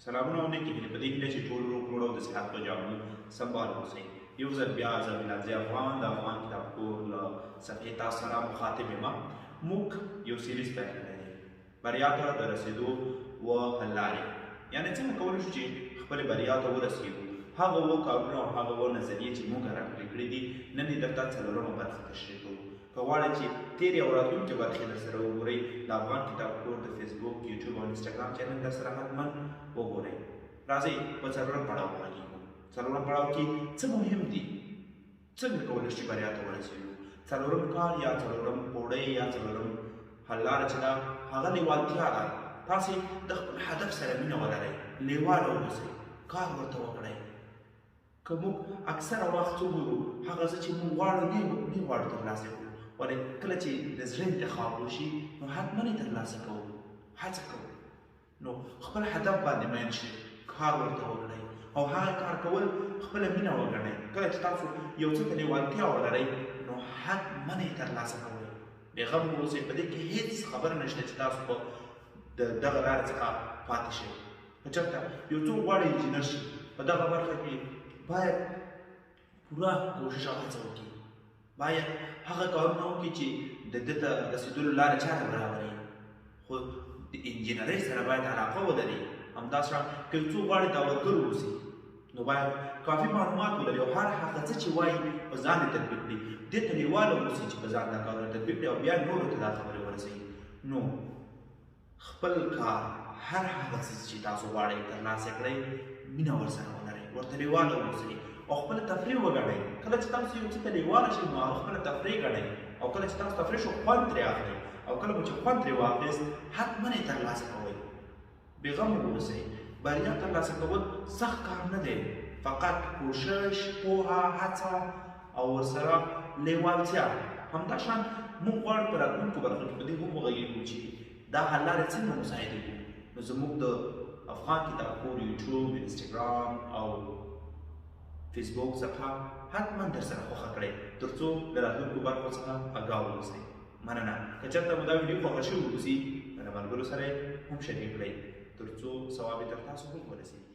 سلامونه او نیکې هیلې په دې هیله چې ټول روغ جوړ او د صحت په جامو سمبال اوسئ. یو ځل بیا زه میلادزی افغان د افغان کتاب کور له صفحې تاسو سره مخاطب یم. موږ یو سیریز پیل کړی دی، بریا ته د رسېدو و حل لارې، یعنې څنګه کولی شو چې خپلې بریا ته ورسېږو. هغه اووه کارونه او هغه اووه نظریې چې موږ راټولې کړي دي، نن یې درته څلورمه برخه تشریح کوو. که غواړئ چې تېرې او راتلونکې برخې درسره وګورئ، د افغان کتاب کور د فیسبوک، یوټیوب او انسټاګرام چینل درسره حتما وګورئ. راځئ په څلورم پړاو وغږیږو. څلورم پړاو کې څه مهم دي، څنګه کولی شو چې بریا ته ورسېږو. څلورم کار یا څلورم پوړی یا څلورم حل لاره چې ده، هغه لیوالتیا ده. تاسې د خپل هدف سره مینه ولرئ، لیواله واوسئ، کار ورته وکړئ. که موږ اکثره وخت وګورو، هغه څه چې موږ غواړو نه غواړو ترلاسه کړو، ولې کله چې د زړه انتخاب وشي نو حتما یې ترلاسه کوو، هڅه کوو. نو خپل هدف باندې مین شئ، کار ورته وکړئ او هغه کار کول خپله مینه وګڼئ. کله چې تاسو یو څه ته لیوالتیا ولرئ نو حتما یې ترلاسه کوئ. بېغمه اوسئ، په دې کې هېڅ خبره نشته چې تاسو په دغه لارې څخه پاتې شئ. که چېرته یو څوک غواړي انجینر شي، په دغه برخه کې باید پوره کوشش او هڅه وکړي، باید هغه کارونه وکړي چې د ده ته رسېدلو لاره چاته برابروي، خو د انجینرۍ سره باید علاقه ولري. همداسې که یو څوک غواړي دعوتګر واوسي نو باید کافي معلومات ولري او هر هغه څه چې وایي په ځان یې تطبیق کړي، دې ته لیواله واوسي چې په ځان دا کارونه تطبیق کړي او بیا نورو ته دا خبرې ورسوي. نو خپل کار، هر هغه څه چې تاسو غواړئ ترلاسه کړئ، مینه ورسره ولرئ، ورته لیواله واوسئ او خپله تفریح وګڼئ. کله چې تاسو یو څه ته لیواله شئ نو هغه خپله تفریح ګڼئ، او کله چې تاسو تفریح شو خوند ترې اخلئ، او کله مو چې خوند ترې واخیست حتما یې ترلاسه کوئ. بېغمه واوسئ. بریا ترلاسه کول سخت کار نه دی، فقط کوشش، پوهه، هڅه او ورسره لیوالتیا. همداشان موږ غواړو په راتلونکو برخو کې په دې هم وغږېږو چې دا حل لارې څنګه مساعده کړو. نو زموږ د افغان کتاب کور یوټیوب، انسټاګرام او فیسبوک صفحه حتما درسره خوښه کړئ، تر څو د راتلونکو برخو څخه آګاه واوسئ. مننه. که چېرته مو دا ویډیو خوښه شوې واوسي نو له ملګرو سره یې هم شریک کړئ، تر څو ثواب یې تر تاسو هم ورسېږي.